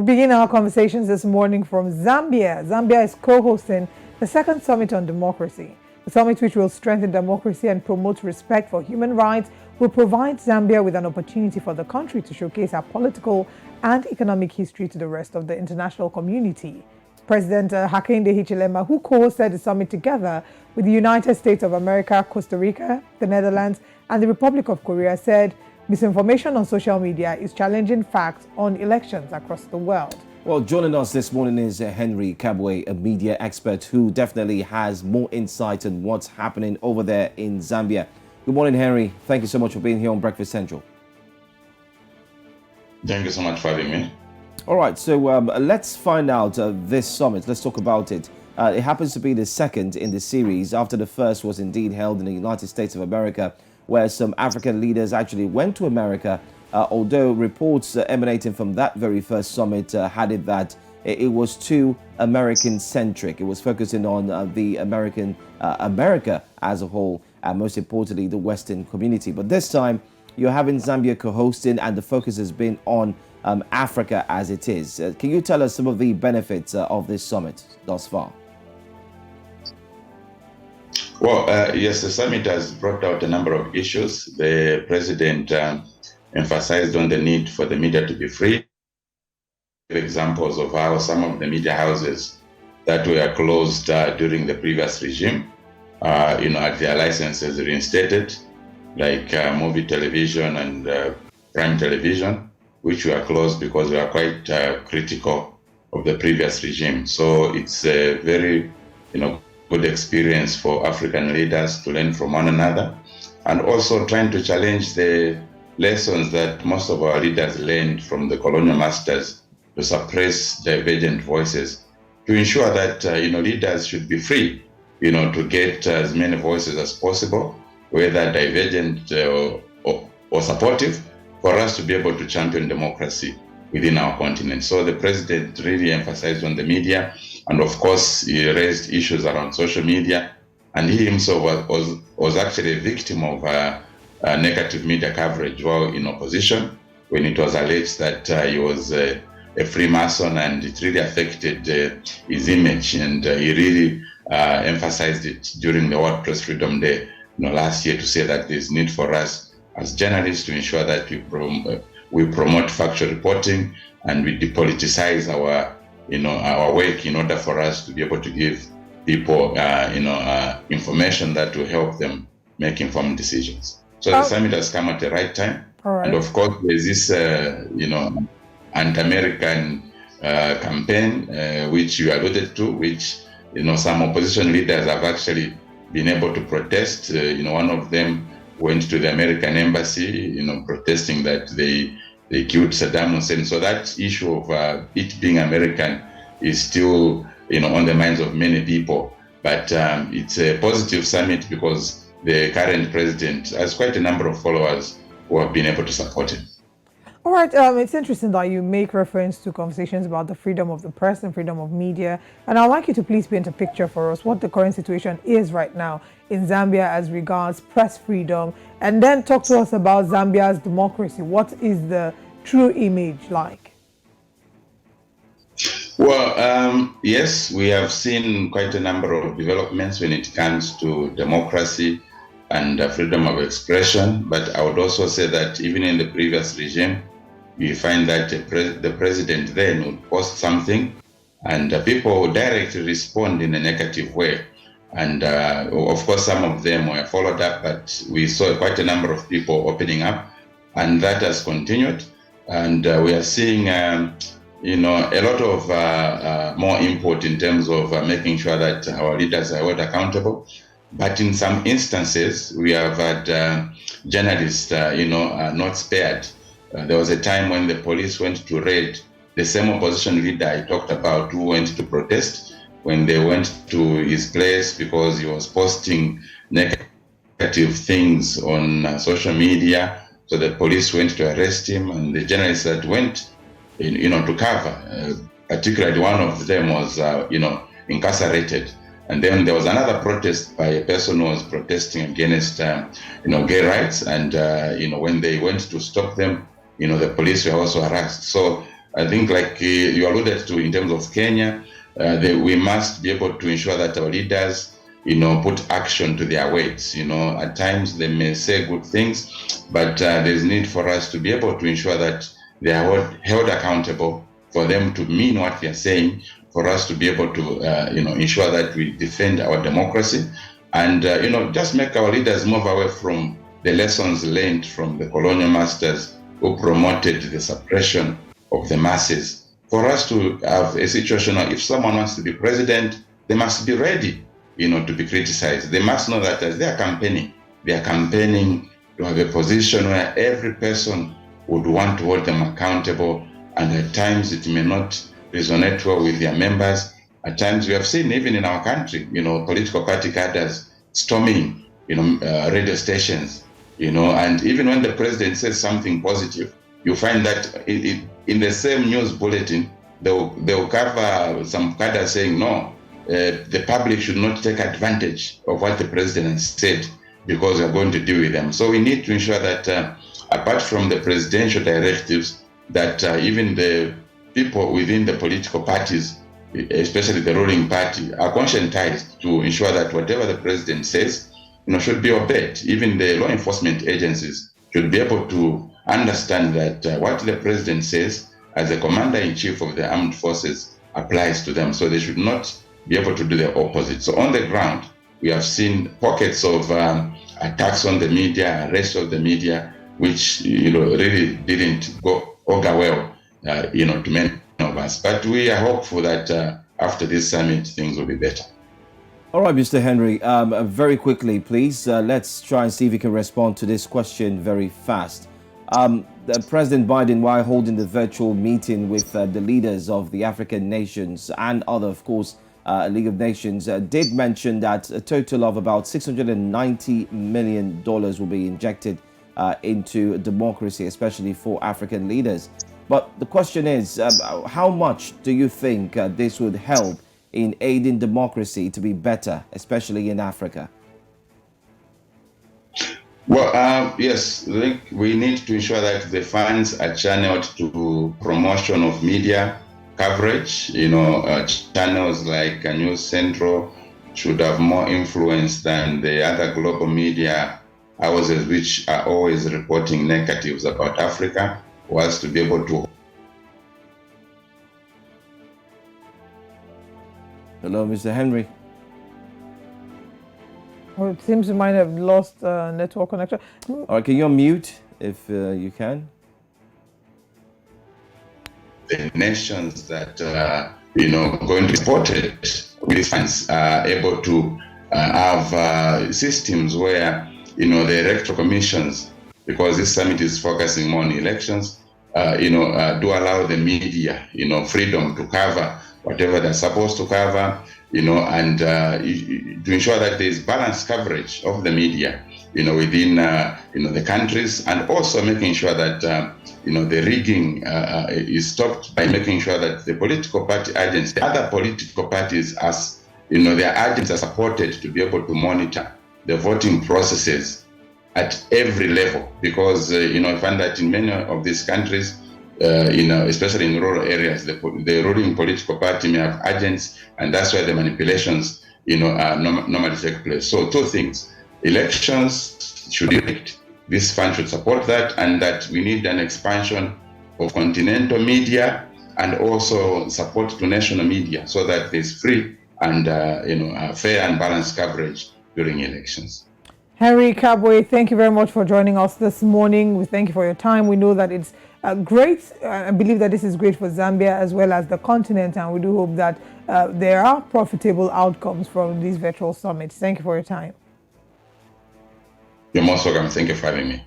We begin our conversations this morning from Zambia. Zambia is co-hosting the second summit on democracy. The summit, which will strengthen democracy and promote respect for human rights, will provide Zambia with an opportunity for the country to showcase our political and economic history to the rest of the international community. President Hakainde Hichilema, who co-hosted the summit together with the United States of America, Costa Rica, the Netherlands, and the Republic of Korea, said misinformation on social media is challenging facts on elections across the world. Well, joining us this morning is Henry Kabwe, a media expert who definitely has more insight on what's happening over there in Zambia. Good morning, Henry. Thank you so much for being here on Breakfast Central. Thank you so much for having me. All right, so let's find out this summit. Let's talk about it. It happens to be the second in the series after the first was indeed held in the United States of America, where some African leaders actually went to America, although reports emanating from that very first summit had it that it was too American-centric. It was focusing on the America as a whole, and most importantly, the Western community. But this time, you're having Zambia co-hosting, and the focus has been on Africa as it is. Can you tell us some of the benefits of this summit thus far? Well, yes, the summit has brought out a number of issues. The president emphasized on the need for the media to be free. Examples of how some of the media houses that were closed during the previous regime, had their licenses reinstated, like movie television and prime television, which were closed because we are quite critical of the previous regime. So it's a very, good experience for African leaders to learn from one another, and also trying to challenge the lessons that most of our leaders learned from the colonial masters to suppress divergent voices, to ensure that leaders should be free, to get as many voices as possible, whether divergent or supportive, for us to be able to champion democracy within our continent. So the president really emphasized on the media, and of course he raised issues around social media, and he himself was actually a victim of negative media coverage while in opposition, when it was alleged that he was a Freemason, and it really affected his image, and he really emphasized it during the World Press Freedom Day last year, to say that there's need for us as journalists to ensure that we promote factual reporting and we depoliticize our work in order for us to be able to give people information that will help them make informed decisions. So the summit has come at the right time. Right. And of course there's this anti-American campaign which you alluded to, which some opposition leaders have actually been able to protest. One of them went to the American embassy, protesting that they killed Saddam Hussein. So that issue of it being American is still, on the minds of many people. But it's a positive summit because the current president has quite a number of followers who have been able to support him. All right, it's interesting that you make reference to conversations about the freedom of the press and freedom of media. And I'd like you to please paint a picture for us what the current situation is right now in Zambia as regards press freedom, and then talk to us about Zambia's democracy. What is the true image like? Well, yes, we have seen quite a number of developments when it comes to democracy and freedom of expression. But I would also say that even in the previous regime, we find that the president then would post something and people would directly respond in a negative way. And of course, some of them were followed up, but we saw quite a number of people opening up, and that has continued. And we are seeing, a lot of more input in terms of making sure that our leaders are held accountable. But in some instances, we have had journalists, not spared. There was a time when the police went to raid the same opposition leader I talked about who went to protest, when they went to his place because he was posting negative things on social media. So the police went to arrest him, and the journalists that went, to cover, particularly one of them was, incarcerated. And then there was another protest by a person who was protesting against, gay rights. And, when they went to stop them, the police were also harassed. So I think, like you alluded to in terms of Kenya, we must be able to ensure that our leaders, put action to their words. At times they may say good things, but there's need for us to be able to ensure that they are held accountable, for them to mean what they're saying, for us to be able to, ensure that we defend our democracy, and just make our leaders move away from the lessons learned from the colonial masters who promoted the suppression of the masses. For us to have a situation where if someone wants to be president, they must be ready, to be criticized. They must know that as they are campaigning to have a position where every person would want to hold them accountable, and at times it may not resonate well with their members. At times we have seen, even in our country, political party cadres storming, radio stations, and even when the president says something positive, you find that in the same news bulletin, they'll cover some cadres saying, no, the public should not take advantage of what the president has said, because we're going to deal with them. So we need to ensure that apart from the presidential directives, that even the people within the political parties, especially the ruling party, are conscientized to ensure that whatever the president says, should be obeyed. Even the law enforcement agencies should be able to understand that what the president says as the commander-in-chief of the armed forces applies to them. So they should not be able to do the opposite. So on the ground, we have seen pockets of attacks on the media, arrests of the media, which really didn't augur well, to many of us. But we are hopeful that after this summit, things will be better. All right, Mr. Henry, very quickly, please, let's try and see if you can respond to this question very fast. President Biden, while holding the virtual meeting with the leaders of the African nations and other, of course, League of Nations, did mention that a total of about $690 million will be injected into democracy, especially for African leaders. But the question is, how much do you think this would help in aiding democracy to be better, especially in Africa? Well, yes, we need to ensure that the funds are channeled to promotion of media coverage. Channels like News Central should have more influence than the other global media houses, which are always reporting negatives about Africa, was to be able to. Hello, Mr. Henry. Well, it seems you might have lost network connection. All right, can you unmute if you can? The nations that going to support it with funds are able to have systems where the electoral commissions, because this summit is focusing more on elections, do allow the media freedom to cover whatever they're supposed to cover, and to ensure that there is balanced coverage of the media, within the countries, and also making sure that the rigging is stopped by making sure that the political party agents, the other political parties, as their agents are supported to be able to monitor the voting processes at every level, because I find that in many of these countries, especially in rural areas, the ruling political party may have agents, and that's where the manipulations, normally take place. So two things: elections should be rigged. This fund should support that, and that we need an expansion of continental media and also support to national media, so that there's free and fair and balanced coverage during elections. Henry Kabwe, thank you very much for joining us this morning. We thank you for your time. We know that it's great. I believe that this is great for Zambia as well as the continent, and we do hope that there are profitable outcomes from these virtual summits. Thank you for your time. You're most welcome. Thank you for having me.